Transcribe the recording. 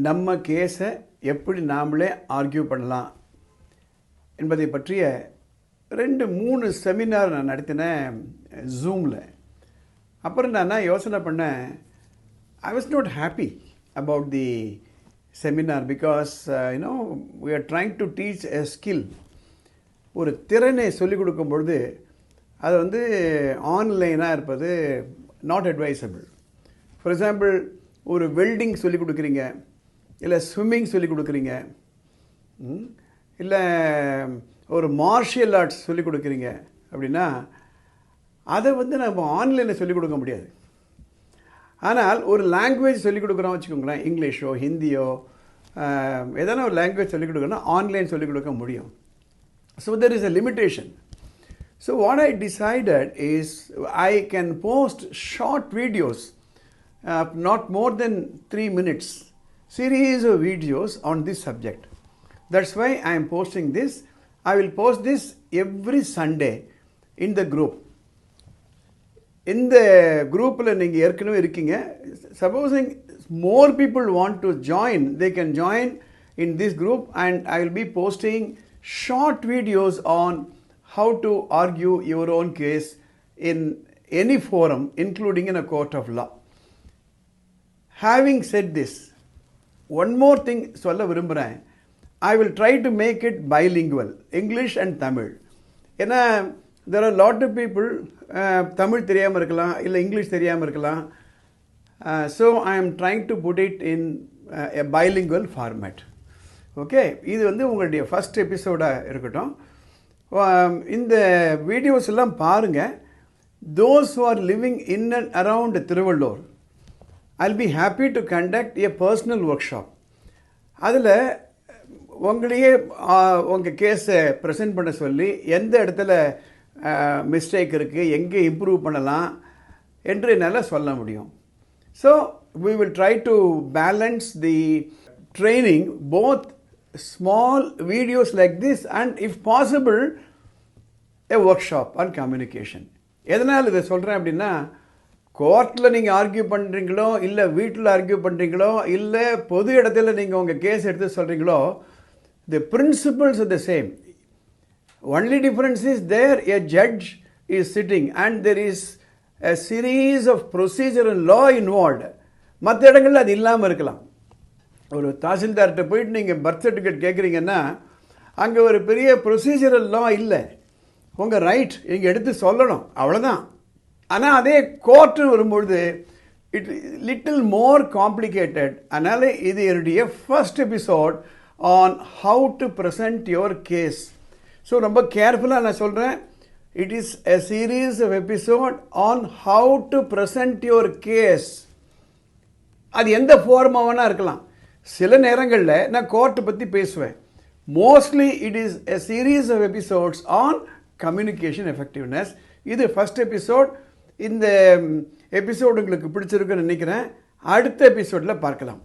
நம்ம கேஸை எப்படி நாமளே ஆர்கியூ பண்ணலாம் என்பதை பற்றிய 2-3 செமினார் நான் நடத்தினேன் ஜூமில். அப்புறம் நான் யோசனை பண்ணேன், I was not happy about the seminar because we are trying to teach a skill. ஒரு திறனை சொல்லிக் கொடுக்கும் பொழுது அது வந்து ஆன்லைனாக இருப்பது நாட் அட்வைசபிள். ஃபார் எக்ஸாம்பிள், ஒரு வெல்டிங் சொல்லிக் கொடுக்குறீங்க, இல்லை ஸ்விம்மிங் சொல்லிக் கொடுக்குறீங்க, இல்லை ஒரு மார்ஷியல் ஆர்ட்ஸ் சொல்லிக் கொடுக்குறீங்க அப்படின்னா அதை வந்து நம்ம ஆன்லைனில் சொல்லிக் கொடுக்க முடியாது. ஆனால் ஒரு லாங்குவேஜ் சொல்லிக் கொடுக்குறோம் வச்சுக்கோங்களேன், இங்கிலீஷோ ஹிந்தியோ எதனா ஒரு லாங்குவேஜ் சொல்லிக் கொடுக்குறோன்னா ஆன்லைன் சொல்லிக் கொடுக்க முடியும். So there is a limitation. So what I decided is I can post short videos, not more than 3 minutes, series of videos on this subject. That's why I am posting this. I will post this every Sunday in the group. இந்த குரூப்பில் நீங்கள் ஏற்கனவே இருக்கீங்க. Supposing more people want to join, they can join in this group and I will be posting short videos on how to argue your own case in any forum, including in a court of law. Having said this, one more thing சொல்ல விரும்புகிறேன். I will try to make it bilingual, English and Tamil. ஏன்னா there are a lot of people Tamil தெரியாமல் இருக்கலாம், இல்லை English தெரியாமல் இருக்கலாம். So I am trying to put it in a bilingual format. Okay, இது வந்து உங்களுடைய ஃபஸ்ட் எபிசோடாக இருக்கட்டும். இந்த வீடியோஸ் எல்லாம் பாருங்கள். those who are living in and around Tiruvallur, I'll be happy to conduct a personal workshop. அதில் உங்களையே உங்கள் கேஸை ப்ரெசென்ட் பண்ண சொல்லி எந்த இடத்துல மிஸ்டேக் இருக்குது, எங்கே இம்ப்ரூவ் பண்ணலாம் என்று என்னால் சொல்ல முடியும். So we will try to balance the training, both small videos like this and if possible a workshop on communication. எதனால் இதை சொல்கிறேன் அப்படின்னா, கோர்ட்டில் நீங்கள் ஆர்கியூ பண்ணுறீங்களோ, இல்லை வீட்டில் ஆர்கியூ பண்ணுறீங்களோ, இல்லை பொது இடத்துல நீங்கள் உங்கள் கேஸ் எடுத்து சொல்கிறீங்களோ, the principles are the same. Only difference is there a judge is sitting and there is a series of procedure and law involved. மற்ற இடங்களில் அது இல்லாமல் இருக்கலாம். ஒரு தாசில்தார்கிட்ட போயிட்டு நீங்கள் பர்த் சர்டிஃபிகேட் கேட்குறீங்கன்னா அங்கே ஒரு பெரிய ப்ரொசீஜரல் லா இல்லை. உங்கள் ரைட் நீங்கள் எடுத்து சொல்லணும், அவ்வளோதான். ஆனால் அதே கோர்ட்டு வரும்பொழுது இட் லிட்டில் மோர் காம்ப்ளிகேட்டட். அதனால் இது என்னுடைய first episode on how to present your case. So ரொம்ப கேர்ஃபுல்லாக நான் சொல்கிறேன். It is a series of episode on how to present your case. அது எந்த ஃபார்மாக வேணால் இருக்கலாம். சில நேரங்களில் நான் கோர்ட்டை பற்றி பேசுவேன். Mostly it is a series of episodes on communication effectiveness. இது ஃபஸ்ட் எபிசோட். இந்த எபிசோடு உங்களுக்கு பிடிச்சிருக்குன்னு நினைக்கிறேன். அடுத்த எபிசோடில் பார்க்கலாம்.